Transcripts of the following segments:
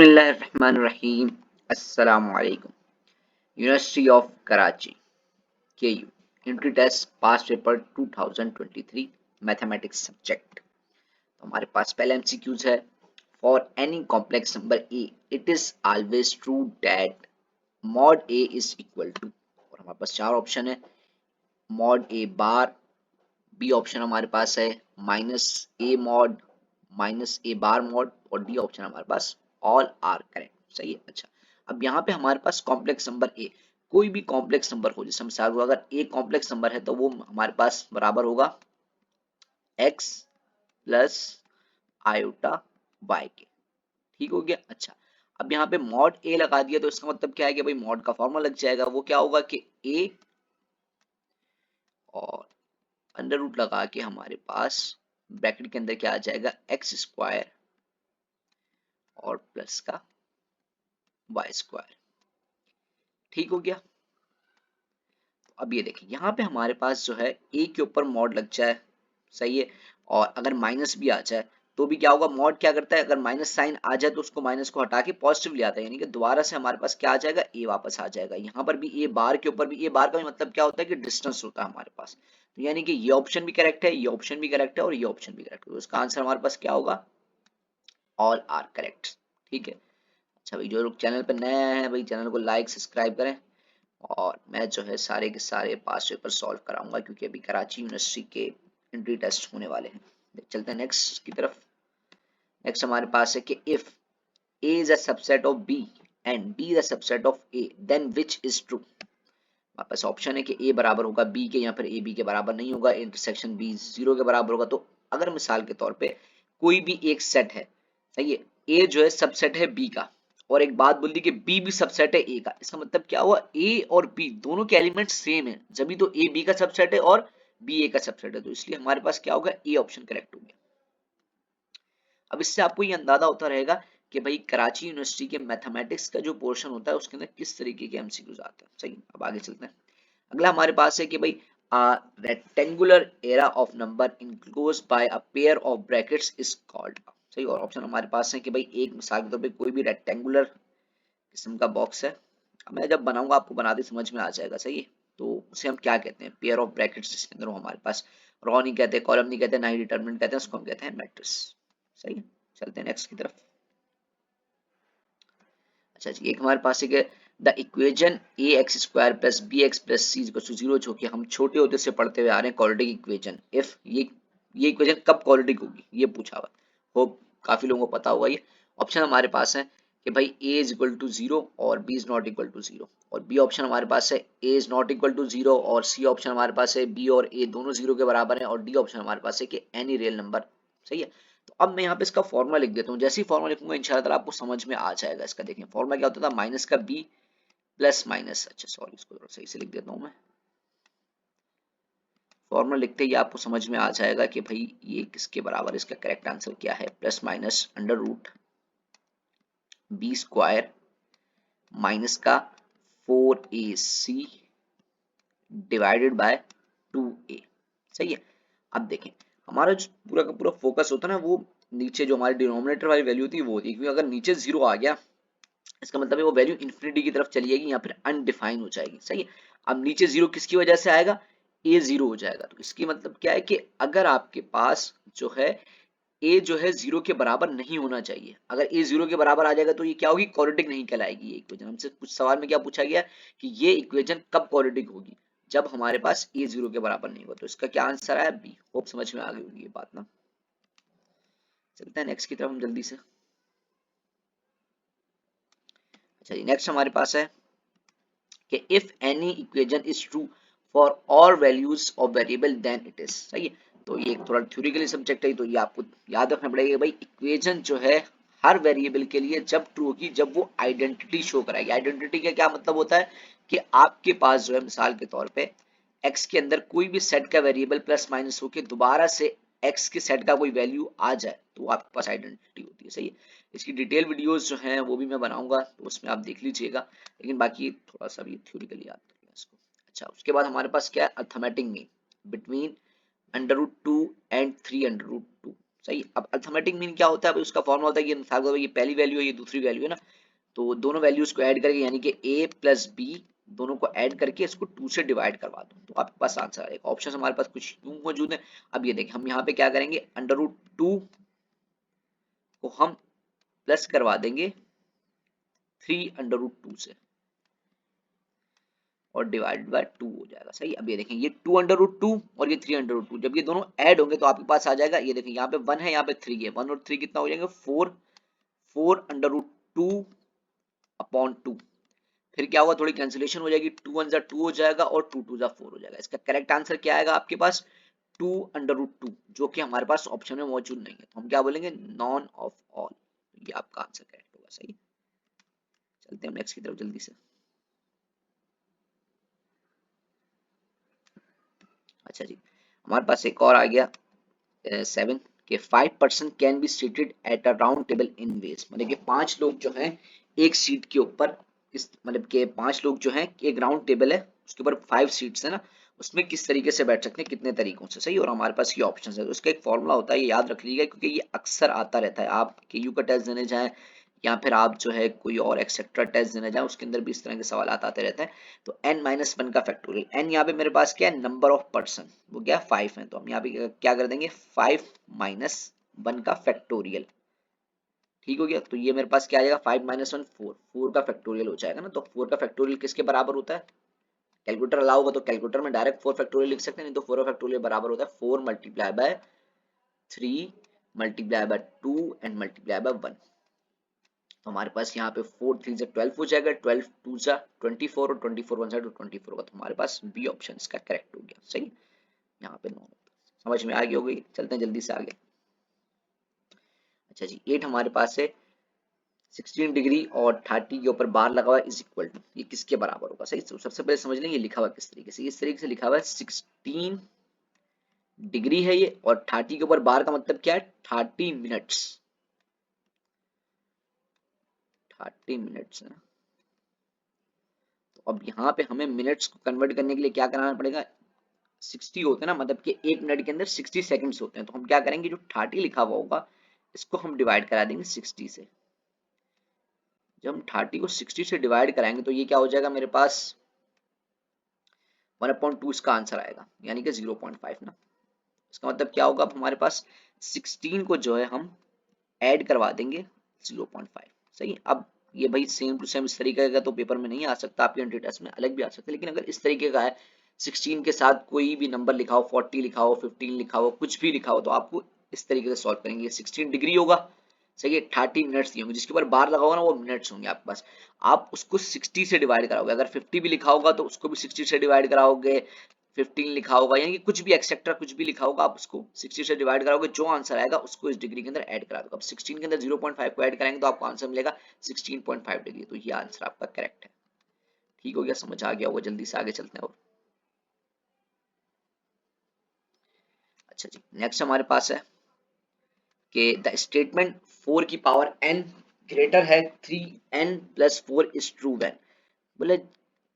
बिस्मिल्लाहिर्रहमानिर्रहीम। अस्सलाम वालेकुम। University of Karachi KU entry test pass paper 2023 mathematics subject. तो हमारे पास पहले MCQs है। For any complex number a it is always true that mod a is equal to, और हमारे पास चार ऑप्शन है, mod a bar, b option हमारे पास है minus a mod, minus a bar mod, और डी ऑप्शन हमारे पास ऑल आर करेक्ट। सही है। अच्छा, अब यहाँ पे हमारे पास कॉम्प्लेक्स नंबर ए, कोई भी कॉम्प्लेक्स नंबर हो, जैसे मिसाल को अगर ए कॉम्प्लेक्स नंबर है तो वो हमारे पास बराबर होगा एक्स प्लस आयोटा वाई के। ठीक हो गया। अच्छा, अब यहाँ पे मॉड ए लगा दिया तो इसका मतलब क्या है कि भाई मॉड का फॉर्मूला लग जाएगा। वो क्या होगा कि ए और अंडर रूट लगा के हमारे पास ब्रैकेट के अंदर क्या आ जाएगा, एक्स स्क्वायर और प्लस का वाई स्क्वायर। ठीक हो गया। अब ये देखिए यहाँ पे हमारे पास जो है ए के ऊपर मॉड लग जाए, सही है, और अगर माइनस भी आ जाए तो भी क्या होगा, मॉड क्या करता है, अगर माइनस साइन आ जाए तो उसको माइनस को हटा के पॉजिटिव ले आता है, यानी कि दोबारा से हमारे पास क्या आ जाएगा, ए वापस आ जाएगा। यहाँ पर भी ए बार के ऊपर भी, ए बार का भी मतलब क्या होता है कि डिस्टेंस होता है हमारे पास। तो यानी कि ये ऑप्शन भी करेक्ट है, ये ऑप्शन भी करेक्ट है और ये ऑप्शन भी करेक्ट है। तो इसका आंसर हमारे पास क्या होगा, ऑल आर करेक्ट। ठीक है। अच्छा भाई, जो लोग चैनल पर नए आए हैं भाई चैनल को लाइक सब्सक्राइब करें, और मैं जो है सारे के सारे पास पेपर सॉल्व कराऊंगा क्योंकि अभी कराची यूनिवर्सिटी के एंट्री टेस्ट होने वाले हैं। चलते हैं नेक्स्ट की तरफ। नेक्स्ट हमारे पास है कि if a is a subset of b and b is a subset of a then which is true. हमारे पास ऑप्शन है कि ए बराबर होगा बी के, या फिर ए बी के बराबर नहीं होगा, इंटरसेक्शन बी जीरो के बराबर होगा। तो अगर मिसाल के तौर पे कोई भी एक सेट है, सही है, ए जो है सबसेट है बी का, और एक बात बोल दी कि बी भी सबसेट है ए का, इसका मतलब क्या हुआ, ए और बी दोनों के एलिमेंट सेम है, जब तो ए बी का सबसेट है और बी ए का सबसेट है, तो इसलिए हमारे पास क्या होगा, ए ऑप्शन करेक्ट हो गया। अब इससे आपको ये अंदाजा होता रहेगा कि भाई कराची यूनिवर्सिटी के मैथमेटिक्स का जो पोर्शन होता है उसके अंदर किस तरीके के एमसीक्यूज आते हैं। सही, अब आगे चलते हैं। अगला हमारे पास है कि भाई rectangular era of number enclosed bye a pair of brackets is called. सही, और ऑप्शन हमारे पास है कि भाई एक मिसाल के तौर पे कोई भी रेक्टेंगुलर किस्म का बॉक्स है, अब मैं जब बनाऊंगा आपको बनाते समझ में आ जाएगा। सही है, तो उसे हम क्या कहते हैं, पेयर ऑफ ब्रैकेट्स, जिसके अंदर हमारे पास रो नहीं कहते, कॉलम नहीं कहते, ना ही डिटरमिनेंट कहते हैं, उसको हम कहते हैं मैट्रिक्स। सही है, चलते हैं नेक्स्ट की तरफ। अच्छा जी, एक हमारे पास है the equation a x square plus b x plus c equal to zero, जो कि हम छोटे होते से पढ़ते हुए आ रहे हैं, क्वाड्रेटिक इक्वेशन। इफ ये इक्वेशन कब क्वाड्रेटिक होगी ये पूछा हुआ, होप काफी लोगों को पता होगा ये। ऑप्शन हमारे पास है कि भाई A is equal to zero और B is not equal to zero, और बी ऑप्शन हमारे पास है A is not equal to zero, और सी ऑप्शन हमारे पास है बी और ए दोनों जीरो के बराबर है, और डी ऑप्शन हमारे पास है कि एनी रियल नंबर। सही है। तो अब मैं यहाँ पे इसका फॉर्मूला लिख देता हूँ, जैसे ही फॉर्मूला लिखूंगा इंशाल्लाह ताला आपको समझ में आ जाएगा इसका। देखिए फॉर्मूला क्या होता था, माइनस का बी प्लस माइनस, अच्छा सॉरी इसको थोड़ा सही से लिख देता हूँ मैं। फॉर्मूला लिखते ही आपको समझ में आ जाएगा कि भाई ये किसके बराबर, इसका करेक्ट आंसर क्या है, plus minus under root b square minus का 4ac डिवाइडेड बाय 2a। सही है। अब देखें हमारा जो पूरा का पूरा फोकस होता है ना, वो नीचे जो हमारी डिनोमिनेटर वाली वैल्यू होती है वो होती है, क्योंकि अगर नीचे जीरो आ गया इसका मतलब है वो वैल्यू इन्फिनिटी की तरफ चली जाएगी या फिर अनडिफाइन हो जाएगी। सही है। अब नीचे जीरो किसकी वजह से आएगा, ए जीरो हो जाएगा, तो इसकी मतलब क्या है कि अगर आपके पास जो है ए जो है जीरो के बराबर नहीं होना चाहिए, अगर ए जीरो के बराबर आ जाएगा तो ये क्या होगी, क्वाड्रेटिक नहीं कहलाएगी ये इक्वेशन। हमसे कुछ सवाल में क्या पूछा गया कि ये इक्वेशन कब क्वाड्रेटिक होगी, जब हमारे पास ए जीरो के बराबर नहीं होगा। तो इसका क्या आंसर है, बी। होप समझ में आ गई होगी ये बात ना। चलते हैं नेक्स्ट की तरफ हम जल्दी से। अच्छा जी, नेक्स्ट हमारे पास है कि if any equation is true for all values of variable then it is. सही है। तो ये थोड़ा थ्योरिकली सब्जेक्ट है, तो ये आपको याद रखना पड़ेगा भाई इक्वेशन जो है हर वेरिएबल के लिए जब ट्रू होगी जब वो आइडेंटिटी शो कराएगी। आइडेंटिटी का क्या मतलब होता है कि आपके पास जो है मिसाल के तौर पे एक्स के अंदर कोई भी सेट का वेरिएबल प्लस माइनस होकर दोबारा से एक्स के सेट का कोई वैल्यू आ जाए तो आपके पास आइडेंटिटी होती है। सही है। इसकी डिटेल वीडियोस जो हैं वो भी मैं बनाऊंगा, तो उसमें आप देख लीजिएगा, लेकिन बाकी थोड़ा सा भी थ्योरिकली याद कर लें इसको। अच्छा, उसके बाद हमारे पास क्या है, arithmetic mean between under root two and 3 under root two. सही। अब अर्थमेटिक मीन क्या होता है, अब उसका फॉर्मूला होता है कि ये पहली वैल्यू है, ये दूसरी वैल्यू है ना, तो दोनों वैल्यूज को ऐड करके यानी कि a प्लस बी दोनों को ऐड करके इसको 2 से डिवाइड करवा दो तो आपके पास आंसर आएगा। ऑप्शन हमारे पास कुछ यूं मौजूद है। अब ये देखिए हम यहाँ पे क्या करेंगे, अंडर रूट 2 को हम प्लस करवा देंगे 3 अंडर रूट 2 से और डिवाइड बाय 2 हो जाएगा। सही। अब ये देखें ये 2 अंडर रूट 2 और ये 3 अंडर रूट 2 जब ये दोनों ऐड होंगे तो आपके पास आ जाएगा, ये देखें यहाँ पे 1 है, यहाँ पे 3 है, 1 और 3 कितना हो जाएंगे 4, 4 अंडर रूट 2 अपॉन 2। फिर क्या होगा, थोड़ी कैंसिलेशन हो जाएगी, 2 1 जा 2 हो जाएगा और 2 2 जा 4 हो जाएगा। इसका करेक्ट आंसर क्या आएगा आपके पास 2 अंडर रूट 2, जो कि हमारे पास ऑप्शन में मौजूद नहीं है, तो हम क्या बोलेंगे नॉन ऑफ ऑल। ये आपका आंसर करेक्ट होगा। सही। चलते हैं नेक्स्ट की तरफ जल्दी से। अच्छा जी, हमारे पास एक और आ गया 7 के 5% can be seated at a round table in ways, मतलब कि 5 लोग जो हैं एक सीट के ऊपर, इस मतलब के 5 लोग जो हैं, एक राउंड टेबल है उसके ऊपर 5 सीट्स है ना, उसमें किस तरीके से बैठ सकते हैं, कितने तरीकों से। सही। और हमारे पास ये ऑप्शन है, तो उसका एक फॉर्मूला होता है, ये याद रख लीजिएगा क्योंकि ये अक्सर आता रहता है। आप केयू का टेस्ट देने जाएं या फिर आप जो है कोई और एक्सेट्रा टेस्ट देने जाएं, उसके अंदर भी इस तरह के सवाल आते रहते हैं। तो n माइनस वन का फैक्टोरियल, n यहाँ पे मेरे पास क्या है, नंबर ऑफ पर्सन, वो क्या 5 है, तो हम यहाँ पे क्या कर देंगे 5 माइनस 1 का फैक्टोरियल। ठीक हो गया। तो ये मेरे पास क्या आ जाएगा 5 माइनस 1 4, 4 का फैक्टोरियल हो जाएगा ना। तो 4 का फैक्टोरियल किसके बराबर होता है, कैलकुलेटर अलाउ होगा तो कैलकुलेटर में डायरेक्ट 4 फैक्टोरियल लिख सकते हैं, नहीं तो 4 फैक्टोरियल बराबर होता है 4 multiply by 3 multiply by 2 and multiply by 1। तो हमारे पास यहाँ पे 4 3 से 12 हो जाएगा, 12 2 जा 24 और 24 वन साइड 24 होगा, तो हमारे पास बी ऑप्शन इसका करेक्ट हो गया। सही। यहाँ पे 9 समझ में आ गई होगी। चलते हैं जल्दी से आगे। अच्छा जी, 8 हमारे पास है 16 डिग्री और 30 के ऊपर बार लगा हुआ है इज इक्वल टू, ये किसके बराबर होगा। सही। तो सबसे पहले समझ लें ये लिखा हुआ किस तरीके से, इस तरीके से लिखा हुआ है 16 डिग्री है ये, और 30 के ऊपर बार का मतलब क्या है 30 मिनट्स, 30 मिनट्स है। तो अब यहाँ पे हमें मिनट्स को कन्वर्ट करने के लिए क्या कराना पड़ेगा, 60 होते हैं ना, मतलब कि 1 मिनट के अंदर 60 सेकंड्स होते हैं, तो हम क्या करेंगे जो 30 लिखा हुआ होगा इसको हम डिवाइड करा देंगे 60 से। जब हम 30 को 60 से डिवाइड कराएंगे तो ये क्या हो जाएगा मेरे पास 1/2 इसका आंसर आएगा, यानी कि 0.5 ना। इसका मतलब क्या होगा, अब हमारे पास 16 को जो है हम ऐड करवा देंगे 0.5। सही। अब ये भाई सेम टू सेम इस तरीके का तो पेपर में नहीं आ सकता, आपके एंट्री टेस्ट में अलग भी आ सकता है, लेकिन अगर इस तरीके का है 16 के साथ कोई भी नंबर लिखा हो, 40 लिखा हो, 15 लिखा हो, कुछ भी लिखा हो, तो आपको इस तरीके से सॉल्व करेंगे। 16 डिग्री होगा, सही है, 30 मिनट्स दिए होंगे, जिसके ऊपर बार लगा होगा ना वो मिनट्स होंगे आपके पास। आप उसको 60 से डिवाइड कराओगे, अगर 50 भी लिखा होगा तो उसको भी 60 से डिवाइड कराओगे, 15 लिखा होगा, यानी कि कुछ भी एक्सेट्रा कुछ भी लिखा होगा आप उसको 60 से डिवाइड कराओगे, जो आंसर आएगा उसको इस डिग्री के अंदर ऐड करा दो। अब 16 के अंदर 0.5 को ऐड कराएंगे तो आपको आंसर मिलेगा 16.5 डिग्री, तो ये आंसर आपका करेक्ट है। ठीक हो गया, समझ आ गया होगा। जल्दी से आगे चलते हैं। और अच्छा जी, नेक्स्ट हमारे पास है कि द स्टेटमेंट 4 की पावर n ग्रेटर है 3n plus 4 is true when, बोले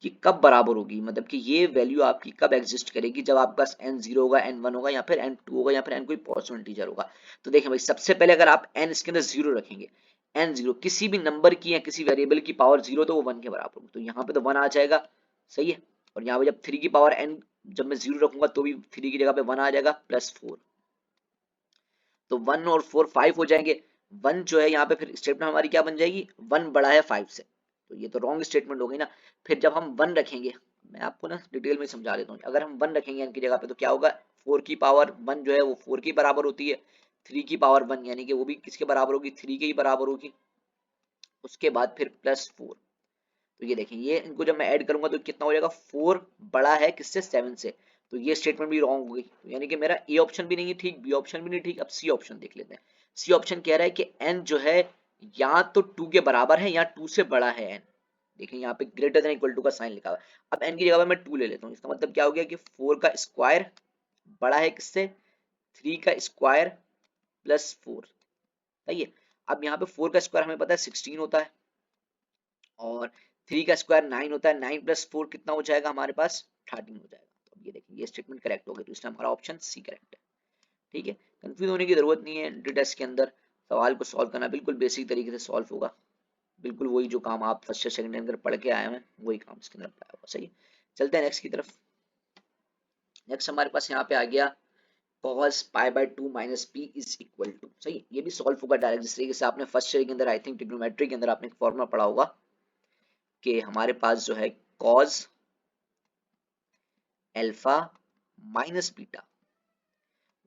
कि कब बराबर होगी, मतलब कि ये वैल्यू आपकी कब एग्जिस्ट करेगी, जब आपके पास n 0 होगा, n 1 होगा, या फिर n 2 होगा, या फिर n कोई पॉजिटिव इंटीजर होगा। तो देखें भाई, सबसे पहले अगर आप n इसके अंदर 0 रखेंगे, n 0 किसी भी नंबर की या किसी वेरिएबल की पावर 0 तो वो 1 के बराबर होगी, तो यहाँ पे तो 1 आ जाएगा। सही है। और यहाँ पे जब 3 की पावर n जब मैं 0 रखूंगा तो भी 3 की जगह पे 1 आ जाएगा प्लस 4, तो 1 और 4 5 हो जाएंगे। 1 जो है यहाँ पे फिर स्टेटमेंट हमारी क्या बन जाएगी, 1 बड़ा है 5 से, तो ये तो रॉन्ग स्टेटमेंट हो गई ना। फिर जब हम 1 रखेंगे, मैं आपको ना डिटेल में समझा देता हूँ, अगर हम 1 रखेंगे इनकी जगह पे तो क्या होगा, 4 की पावर 1 जो है वो 4 की बराबर होती है, 3 की पावर 1 यानी कि वो भी किसके बराबर होगी, 3 के ही बराबर होगी, उसके बाद फिर प्लस 4। तो ये देखें, ये इनको जब मैं ऐड करूंगा तो कितना हो जाएगा, 4 बड़ा है किससे 7 से, तो ये स्टेटमेंट भी रॉन्ग हो गई, तो यानी कि मेरा ए ऑप्शन भी नहीं है ठीक, बी ऑप्शन भी नहीं ठीक। अब सी ऑप्शन देख लेते हैं। सी ऑप्शन कह रहा है कि एन जो है या तो 2 के बराबर है या 2 से बड़ा है एन। देखिए यहाँ पे ग्रेटर देन इक्वल टू का साइन लिखा हुआ है। अब एन की जगह पे मैं 2 ले लेता हूँ, इसका मतलब क्या हो गया कि 4 का स्क्वायर बड़ा है किससे, 3 का स्क्वायर प्लस 4। सही है। अब यहाँ पे 4 का स्क्वायर हमें पता है 16 होता है, और 3 का स्क्वायर 9 होता है, 9 प्लस 4 कितना हो जाएगा हमारे पास 13 हो जाएगा। तो अब ये देखिए ये स्टेटमेंट करेक्ट हो गई, तो इसलिए हमारा ऑप्शन सी करेक्ट है। ठीक है। कंफ्यूज होने की जरूरत नहीं है। एंट्री टेस्ट के अंदर सवाल को सॉल्व करना बिल्कुल बेसिक तरीके से सॉल्व होगा, बिल्कुल वही जो काम आप फर्स्ट या सेकंड के अंदर पढ़ के आए हैं वही काम इसके अंदर अप्लाई होगा। सही है, चलते हैं नेक्स्ट की तरफ। नेक्स्ट हमारे पास यहाँ पे आ गया cos pi by 2 minus p is equal to. सही, ये भी सॉल्व होगा डायरेक्ट, जिस तरीके से आपने फर्स्ट ईयर के अंदर आई थिंक ट्रिग्नोमेट्री के अंदर आपने एक फॉर्मूला पढ़ा होगा कि हमारे पास जो है cos अल्फा माइनस बीटा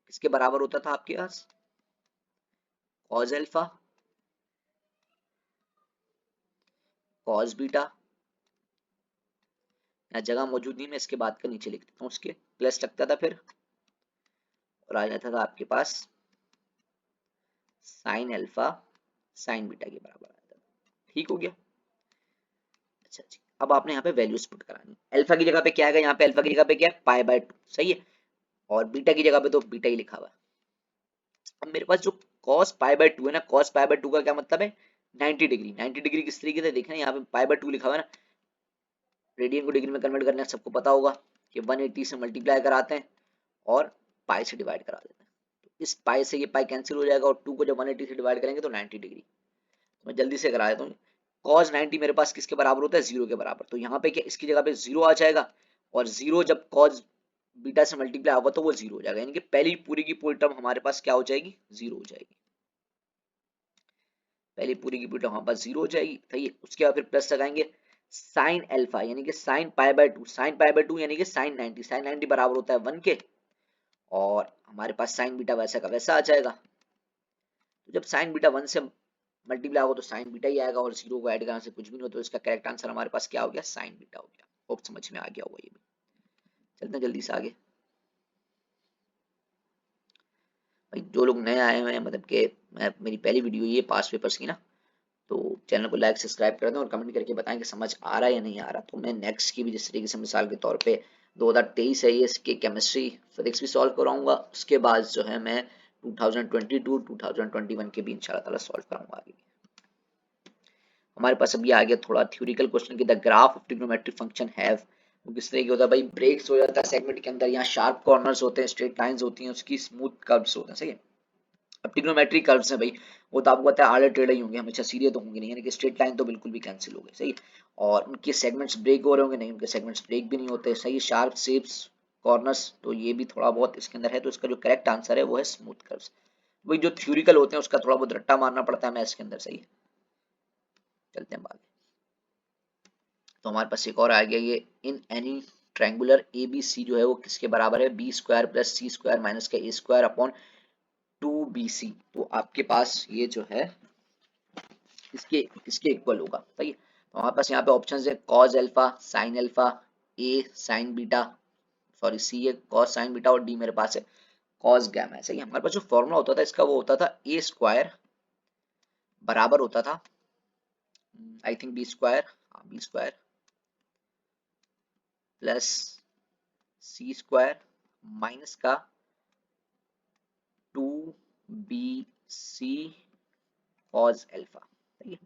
किसके बराबर होता था आपके पास, cos अल्फा cos बीटा, यहाँ जगह मौजूद नहीं, मैं इसके बाद का नीचे लिख देता हूँ, उसके प्लस लगता था फिर और आ जाता था आपके पास साइन अल्फा साइन बीटा के बराबर आ जाता था। ठीक हो गया। अच्छा जी, अब आपने यहाँ पे वैल्यूज पुट करानी। अल्फा की जगह पे क्या है, यहाँ पे अल्फा की जगह पे क्या है पाई बाय 2, सही है, और बीटा की जगह पे तो बीटा ही लिखा हुआ है। अब मेरे पास जो cos पाई बाय 2 है ना, cos पाई बाय 2 का क्या मतलब है 90 डिग्री। 90 डिग्री किस तरीके से देखना है, यहाँ पे पाई बाय 2 लिखा हुआ है ना, रेडियन को डिग्री में कन्वर्ट करना है, सबको पता होगा कि 180 से मल्टीप्लाई कराते हैं और पाई से डिवाइड करा देते हैं। तो इस पाई से ये पाई कैंसिल हो जाएगा और 2 को जब 180 से डिवाइड करेंगे तो 90 डिग्री। मैं जल्दी से करा देता हूँ। cos 90 मेरे पास किसके बराबर होता है, 0 के बराबर। तो यहाँ पे क्या इसकी जगह पे 0 आ जाएगा और 0 जब cos बीटा से मल्टीप्लाई होगा तो वो 0 हो जाएगा, यानी कि पहली पूरी की पूरी टर्म हमारे पास क्या हो जाएगी, 0 हो जाएगी। पहली पूरी की पूरी टर्म हमारे पास 0 हो जाएगी। सही है, उसके बाद फिर प्लस लगाएंगे साइन अल्फा यानी कि sine pi by 2, sine pi by 2 यानी कि साइन 90, साइन 90 बराबर होता है 1 के, और हमारे पास साइन बीटा वैसा का वैसा आ जाएगा। तो जब साइन बीटा 1 से मल्टीप्लाई होगा तो साइन बीटा ही आएगा और 0 को ऐड करने से कुछ भी नहीं होता, तो इसका करेक्ट आंसर हमारे पास क्या हो गया, साइन बीटा हो गया। होप समझ में आ गया होगा ये भी। चलते हैं जल्दी से आगे। भाई जो लोग नए आए हुए हैं, मतलब कि मेरी पहली वीडियो ये पास पेपर्स की ना, तो चैनल को लाइक सब्सक्राइब कर दें और कमेंट करके बताएं कि समझ आ रहा है या नहीं आ रहा। तो मैं नेक्स्ट की भी जिस तरीके से मिसाल के तौर पे 2023 है ये, इसके केमिस्ट्री फिजिक्स भी सॉल्व कराऊंगा, उसके बाद जो है मैं 2022 2021 के भी इंशाल्लाह ताला सॉल्व कराऊंगा आगे। हमारे पास अभी आ गया थोड़ा थ्योरिकल क्वेश्चन कि the graph of trigonometric function have, वो किस तरह की होता है भाई, ब्रेक्स हो जाता है सेगमेंट के अंदर, यहाँ शार्प कॉर्नर्स होते हैं, स्ट्रेट लाइंस होती हैं, उसकी स्मूथ कर्व्स होते हैं। सही है, अब ट्रिग्नोमेट्रिक कर्व्स हैं भाई, वो तो आपको पता है आड़े टेढ़े ही होंगे, हमेशा सीधे तो होंगे नहीं, यानी कि स्ट्रेट लाइन तो बिल्कुल भी कैंसिल हो गए। सही, और उनके सेगमेंट्स ब्रेक हो रहे होंगे नहीं, उनके सेगमेंट्स ब्रेक भी नहीं होते। सही, शार्प शेप्स कॉर्नर्स, तो ये भी थोड़ा बहुत इसके अंदर है, तो इसका जो करेक्ट आंसर है वो है स्मूथ कर्व्स। वही जो थ्योरिकल होते हैं उसका थोड़ा बहुत रट्टा मारना पड़ता है मैथ्स के अंदर। सही, चलते हैं बात। तो हमारे पास एक और आ गया ये, in any triangular a b c जो है वो किसके बराबर है, b square plus c square minus का ए स्क्वायर अपॉन 2bc। तो आपके पास ये जो है इसके इसके इक्वल होगा। सही है, तो हमारे पास यहाँ पे ऑप्शन है कॉस अल्फा साइन अल्फा, ए साइन बीटा, सॉरी सी है कॉस साइन बीटा, और डी मेरे पास है कॉस गैमा है। सही है, हमारे पास जो फॉर्मूला होता था इसका वो होता था ए स्क्वायर बराबर होता था I think b square, b square plus c square minus का 2bc कॉस अल्फा। सही है,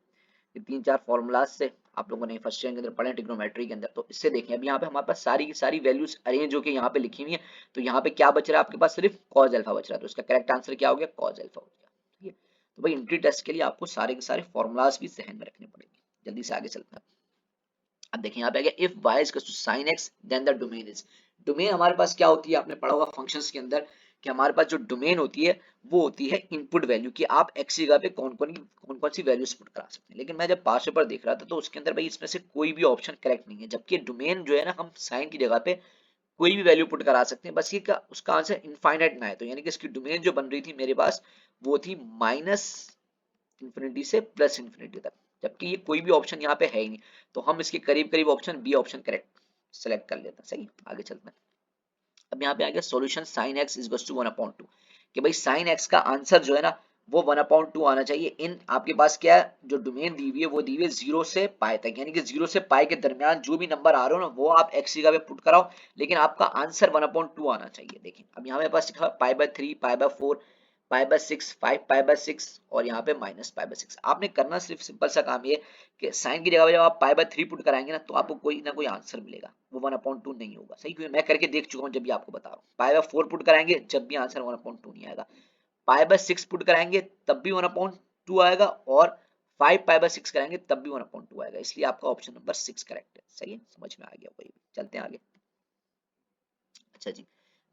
ये 3-4 फॉर्मूलाज से आप लोगों ने फर्स्ट ईयर के अंदर पढ़े ट्रिग्नोमेट्री के अंदर। तो इससे देखें अब यहाँ पे हमारे पास सारी की सारी वैल्यूज अरेंज होकर यहाँ पे लिखी हुई है, तो यहाँ पे क्या बच रहा है आपके पास, सिर्फ कॉस अल्फा बच रहा है, तो इसका करेक्ट आंसर क्या हो गया, कॉस अल्फा हो गया। ठीक है, तो भाई एंट्री टेस्ट के लिए आपको सारे के सारे फॉर्मूलाज भी जहन में रखने पड़ेंगे। जल्दी से आगे चलते हैं। अब देखिए यहाँ पे आ गया if y is two sin x then the domain is. Domain हमारे पास क्या होती है, आपने पढ़ा होगा फंक्शंस के अंदर कि हमारे पास जो डोमेन होती है वो होती है इनपुट वैल्यू, कि आप x की जगह पे कौन कौन सी वैल्यूज पुट करा सकते हैं। लेकिन मैं जब पास पेपर देख रहा था तो उसके अंदर भाई इसमें से कोई भी ऑप्शन करेक्ट नहीं है, जबकि डोमेन जो है ना, हम साइन की जगह पे कोई भी वैल्यू पुट करा सकते हैं, बस ये का उसका आंसर इनफाइनाइट ना है। तो यानी कि इसकी डोमेन जो बन रही थी मेरे पास वो थी माइनस इंफिनिटी से प्लस इंफिनिटी तक, जबकि ये कोई भी ऑप्शन यहाँ पे है ही नहीं, तो हम इसके करीब करीब option B option correct select कर लेते हैं। सही, आगे चलते हैं। अब यहाँ पे आ गया solution sin x is to 1/2, कि भाई sin x का आंसर जो है ना वो 1/2 आना चाहिए। इन आपके पास क्या है, जो डोमेन दी हुई है वो दी हुई है 0 से पाई तक, यानी कि 0 से पाई के दरमियान जो भी नंबर आ रहे हो ना वो आप x की जगह पे पुट कराओ, लेकिन आपका आंसर 1/2 आना चाहिए। देखिए अब यहाँ मेरे पास लिखा है π/3 π/4 π/6 5 π/6 और यहाँ पे -π/6। आपने करना सिर्फ सिंपल सा काम ये कि साइन की जगह पे जब आप π/3 पुट कराएंगे ना तो आपको कोई ना कोई आंसर मिलेगा, वो 1/2 नहीं होगा। सही, क्योंकि मैं करके देख चुका हूँ, जब भी आपको बता रहा हूँ। π/4 पुट कराएंगे जब भी आंसर 1/2 नहीं आएगा, पाई बाय 6 पुट कराएंगे तब भी 1/2 आएगा, और 5 पाई बाय 6 कराएंगे तब भी 1/2 आएगा, इसलिए आपका ऑप्शन नंबर 6 करेक्ट है। सही है, समझ में आ गया भाई, चलते हैं आगे। अच्छा जी,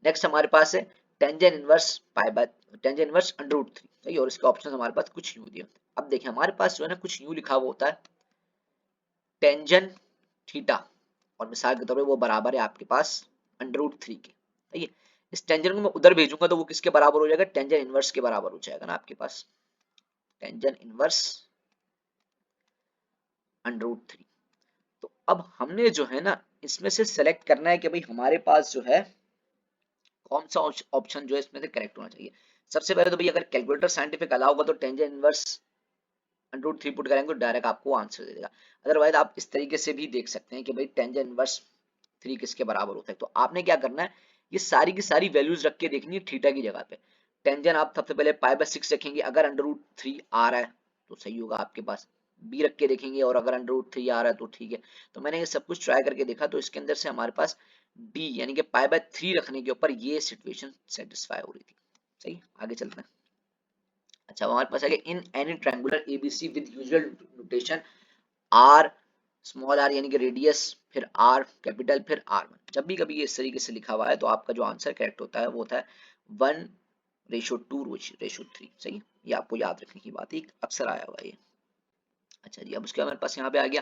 नेक्स्ट हमारे पास है tangent inverse pi by tangent inverse √3। सही है, और इसके ऑप्शन हमारे पास कुछ यूं दिए होते हैं। अब देखिए हमारे पास जो है ना कुछ यूं लिखा हुआ होता है टेंजेंट थीटा, और मिसाल के तौर पे वो बराबर है आपके पास √3 के। सही है, इस टेंजेंट को मैं उधर भेजूंगा तो वो किसके बराबर हो जाएगा, टेंजेंट इनवर्स के बराबर हो जाएगा ना आपके पास, टेंजेंट इनवर्स √3। तो अब हमने जो है ना इसमें से सेलेक्ट करना है कि भाई हमारे पास जो है कौन सा ऑप्शन जो है इसमें से करेक्ट होना चाहिए। सबसे पहले तो भाई अगर कैलकुलेटर साइंटिफिक अलाउ होगा तो टेंजेंट इनवर्स √3 पुट करेंगे तो डायरेक्ट आपको आंसर दे देगा। अदरवाइज आप इस तरीके से भी देख सकते हैं कि भाई टेंजेंट इनवर्स 3 किसके बराबर होता है। तो आपने क्या करना है, ये सारी की सारी वैल्यूज रख के देखनी है थीटा की जगह पे। टेंजेंट आप सबसे पहले पाई बाय 6 रखेंगे, अगर √3 आ रहा है तो सही होगा आपके पास, बी रख के देखेंगे और अगर √3 आ रहा है तो ठीक है। तो मैंने ये सब कुछ ट्राई करके देखा तो इसके अंदर से हमारे पास डी यानी कि पाई बाय 3 रखने के ऊपर ये सिचुएशन सेटिस्फाई हो रही थी। सही, आगे चलते हैं। अच्छा, हमारे पास है in any triangular ABC with usual notation R small r यानी कि रेडियस, फिर आर कैपिटल, फिर R1। जब भी कभी ये इस तरीके से लिखा हुआ है तो आपका जो आंसर करेक्ट होता है वो होता है 1:2:3। सही है, ये आपको याद रखने की बात है, अक्सर आया हुआ ये। अच्छा जी, अब उसके बाद हमारे पास यहाँ पे आ गया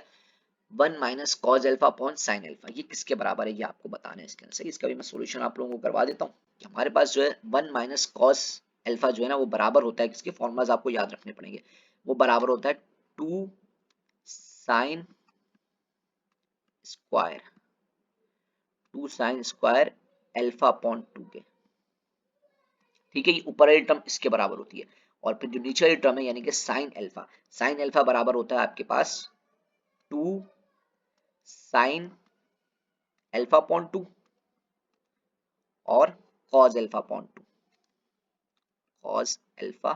1 minus cos alpha upon sine alpha, ये किसके बराबर है ये आपको बताना है इसके अंदर। सही, इसका भी मैं सोल्यूशन आप लोगों को करवा देता हूँ। हमारे पास जो है 1 माइनस कॉस एल्फा जो है ना वो बराबर होता है किसके, फॉर्मूलाज आपको याद रखने पड़ेंगे। वो बराबर होता है 2 sine square 2 sine square alpha upon 2 के। ठीक है, ये ऊपर वाली टर्म इसके बराबर होती है, और फिर जो नीचे वाली टर्म है यानी कि साइन एल्फा बराबर होता है आपके पास 2 साइन एल्फा अपॉन 2 और cause alpha upon 2, cause alpha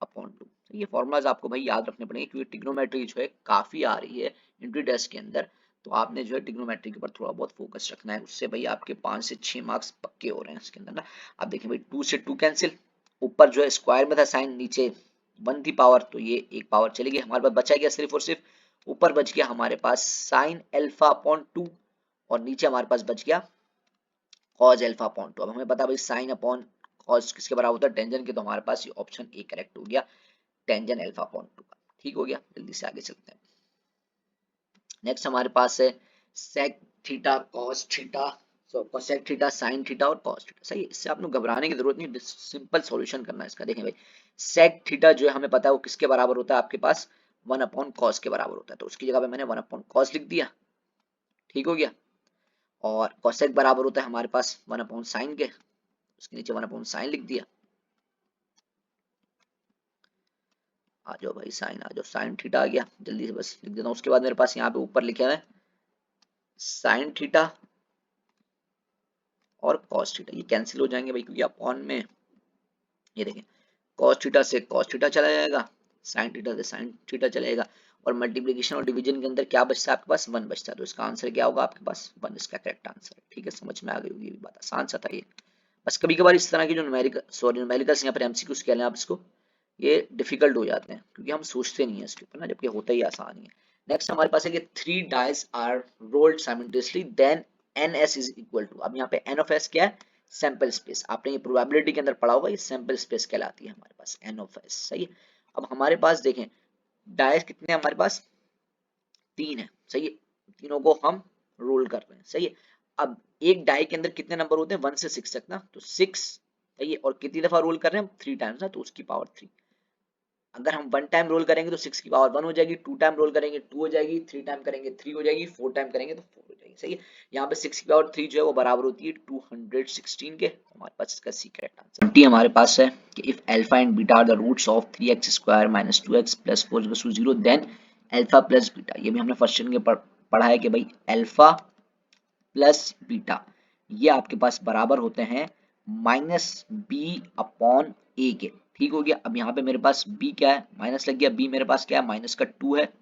upon 2। तो ये फॉर्मूलाज आपको भाई याद रखने पड़ेंगे क्योंकि ट्रिग्नोमेट्री जो है काफी आ रही है इंट्री टेस्ट के अंदर। तो आपने जो है ट्रिग्नोमेट्री के ऊपर थोड़ा बहुत फोकस रखना है, उससे भाई आपके 5 से 6 मार्क्स पक्के हो रहे हैं इसके अंदर ना। आप देखिए भाई 2 से 2 कैंसिल, ऊपर जो है स्क्वायर में था साइन, नीचे 1 थी पावर तो ये एक पावर चली गई, हमारे पास बचा गया सिर्फ और सिर्फ ऊपर बच गया हमारे पास साइन एल्फा अपॉन 2 और नीचे हमारे पास बच गया कॉज एल्फा अपॉन 2। अब हमें पता भाई साइन अपॉन कॉज किसके बराबर होता है, टेंजेंट के, तो हमारे पास ये ऑप्शन ए करेक्ट हो गया, टेंजेंट अल्फा अपॉन 2 का। ठीक हो गया, जल्दी से आगे चलते हैं। नेक्स्ट हमारे पास है सेक थीटा कॉस थीटा, सो कोसेक थीटा साइन थीटा और कॉस थीटा। सही है, इससे आपको घबराने की जरूरत नहीं, सिंपल सॉल्यूशन करना है इसका। देखें भाई सेक थीटा जो है हमें पता है वो किसके बराबर होता है आपके पास 1 अपॉन कॉस के बराबर होता है, तो उसकी जगह पे मैंने 1 अपॉन कॉस लिख दिया। ठीक हो गया, और कोसेक बराबर होता है हमारे पास 1 अपॉन साइन के, उसके नीचे 1 अपॉन साइन लिख दिया। आ जाओ भाई साइन, आ जाओ, साइन थीटा आ गया, जल्दी से बस लिख देता हूँ। उसके बाद मेरे पास यहाँ पे ऊपर लिखे हुए साइन थीटा और कॉस थीटा, ये कैंसिल हो जाएंगे भाई क्योंकि अपॉन में ये देखें कॉस थीटा से कॉस थीटा चला जाएगा, साइन थीटा से साइन थीटा चलेगा, और मल्टीप्लिकेशन और डिवीजन के अंदर क्या बचता है आपके पास 1 बचता है, तो इसका आंसर क्या होगा आपके पास 1, इसका करेक्ट आंसर है। ठीक है, समझ में आ गई होगी, ये भी बात आसान सा था ये। बस कभी कभार इस तरह की जो न्यूमेरिकल्स यहाँ पर एमसीक्यूज कह लें आप इसको, ये डिफिकल्ट हो जाते हैं क्योंकि हम सोचते नहीं है इसके ऊपर ना, जबकि होता ही आसान ही है। नेक्स्ट हमारे पास है कि 3 dice are rolled simultaneously then ns is equal to. अब यहाँ पे n ऑफ s क्या है, सैंपल स्पेस, आपने ये प्रोबेबिलिटी के अंदर पढ़ा होगा, ये सैंपल स्पेस कहलाती है हमारे पास n ऑफ s। सही है, अब हमारे पास देखें डाइस कितने हैं हमारे पास 3 है। सही है, तीनों को हम रोल कर रहे हैं। सही है, अब एक डाई के अंदर कितने नंबर होते हैं 1 से 6 तक ना, तो 6। सही है, और कितनी दफा रोल कर रहे हैं हम 3 टाइम्स ना, तो उसकी पावर 3। अगर हम 1 टाइम रोल करेंगे तो 6 की पावर 1 हो जाएगी, 2 टाइम रोल करेंगे 2 हो जाएगी, 3 टाइम करेंगे 3 हो जाएगी, 4 टाइम करेंगे तो 4 हो जाएगी। सही है, यहाँ पे 6 की पावर 3 जो है वो बराबर होती है 216 के। हमारे पास इसका सी करेक्ट आंसर 20 हमारे पास है कि if alpha and beta are the roots of 3x square minus 2x plus 4 equals to 0 then alpha plus beta. ये भी हमने फर्स्ट के पढ़ा है कि भाई अल्फा प्लस बीटा ये आपके पास बराबर होते हैं माइनस बी अपॉन ए के। ठीक हो गया, अब यहाँ पे मेरे पास b क्या है माइनस लग गया, b मेरे पास क्या है माइनस का 2 है,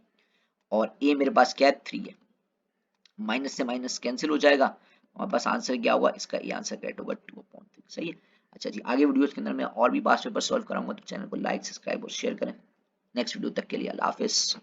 और a मेरे पास क्या है 3 है, माइनस से माइनस कैंसिल हो जाएगा, हमारे पास आंसर क्या होगा इसका, ये आंसर करेक्ट होगा 2/3। सही है, अच्छा जी, आगे वीडियोस के अंदर मैं और भी पास्ट पेपर सॉल्व कराऊंगा, तो चैनल को लाइक, सब्सक्राइब और शेयर करें। नेक्स्ट वीडियो तक के लिए अल्लाह हाफिज़।